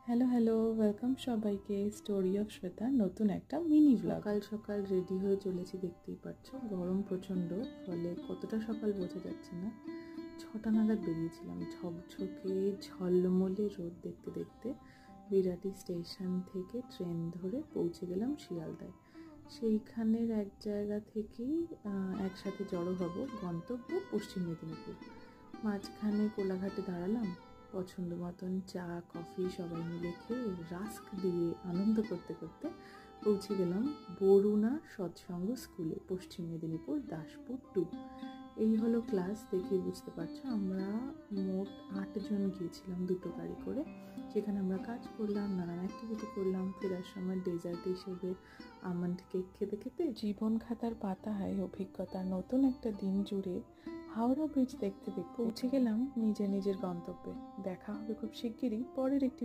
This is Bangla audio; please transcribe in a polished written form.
হ্যালো হ্যালো, ওয়েলকাম সবাইকে স্টোরি অফ শ্বেতা নতুন একটা মিনি ব্লগ। সকাল সকাল রেডি হয়ে চলেছি, দেখতেই পাচ্ছ গরম প্রচণ্ড, ফলে কতটা সকাল বোঝা যাচ্ছে না। 6টা নাগাদ বেরিয়েছিলাম, ঝকঝকে ঝলমলে রোদ দেখতে দেখতে বিরাটি স্টেশন থেকে ট্রেন ধরে পৌঁছে গেলাম শিয়ালদায়। সেইখানের এক জায়গা থেকেই একসাথে জড়ো হব গন্তব্য পশ্চিম মেদিনীপুর। মাঝখানে কোলাঘাটে দাঁড়ালাম, পছন্দ মতন চা কফি সবাই মিলে খেয়ে রাস্ক দিয়ে আনন্দ করতে করতে পৌঁছে গেলাম বরুণা সৎসঙ্গ স্কুলে, পশ্চিম মেদিনীপুর, দাসপুর 2। এই হলো ক্লাস, দেখে বুঝতে পারছো আমরা মোট 8 জন গিয়েছিলাম দুটো গাড়ি করে। সেখানে আমরা কাজ করলাম, নানান অ্যাক্টিভিটি করলাম। ফেরার সময় ডেজার্ট হিসেবে আমন্ড কেক খেতে খেতে জীবন খাতার পাতায় অভিজ্ঞতার নতুন একটা দিন জুড়ে হাওড়া ব্রিজ দেখতে দেখতে পৌঁছে গেলাম নিজের গন্তব্যে। দেখা হবে খুব শিগগিরই পরের একটি